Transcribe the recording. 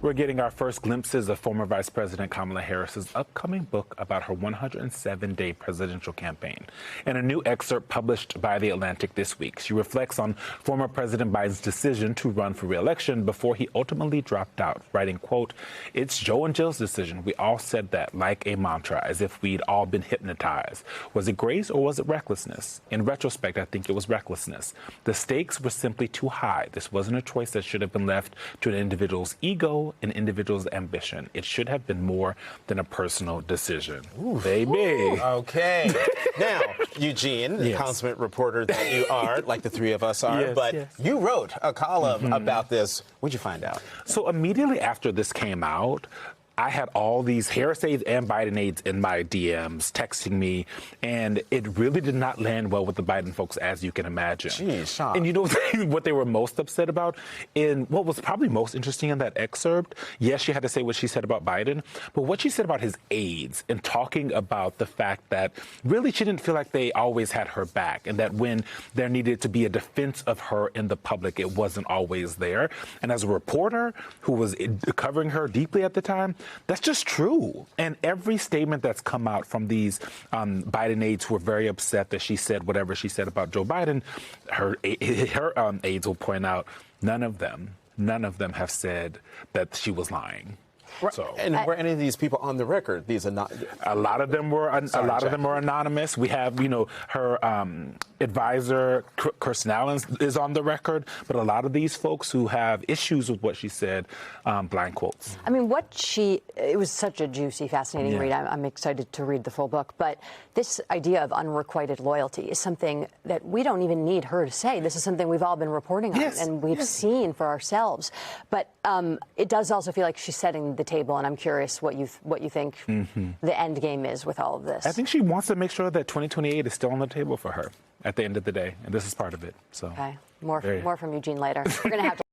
We're getting our first glimpses of former Vice President Kamala Harris's upcoming book about her 107-day presidential campaign. In a new excerpt published by The Atlantic this week, she reflects on former President Biden's decision to run for re-election before he ultimately dropped out, writing, quote, "It's Joe and Jill's decision. We all said that like a mantra, as if we'd all been hypnotized. Was it grace or was it recklessness? In retrospect, I think it was recklessness. The stakes were simply too high. This wasn't a choice that should have been left to an individual's ego, an individual's ambition. It should have been more than a personal decision." Ooh, baby. Okay. Now, Eugene, the consummate reporter that you are, like the three of us are, you wrote a column about this. What'd you find out? So immediately after this came out, I had all these Harris aides and Biden aides in my DMs texting me, and it really did not land well with the Biden folks, as you can imagine. Jeez, and you know what they were most upset about? And what was probably most interesting in that excerpt, yes, she had to say what she said about Biden, but what she said about his aides and talking about the fact that really she didn't feel like they always had her back, and that when there needed to be a defense of her in the public, it wasn't always there. And as a reporter who was covering her deeply at the time, that's just true. And every statement that's come out from these Biden aides who are very upset that she said whatever she said about Joe Biden, her aides will point out none of them have said that she was lying. So, and were any of these people on the record? These are not. A lot of them were. Of them are anonymous. We have, her advisor, Kirsten Allen, is on the record, but a lot of these folks who have issues with what she said, blind quotes. I mean, it was such a juicy, fascinating read. I'm excited to read the full book. But this idea of unrequited loyalty is something that we don't even need her to say. This is something we've all been reporting on and we've seen for ourselves. But it does also feel like she's setting the table, and I'm curious what you think the end game is with all of this. I think she wants to make sure that 2028 is still on the table for her at the end of the day, and this is part of it. So, okay, more from Eugene later. We're gonna have to.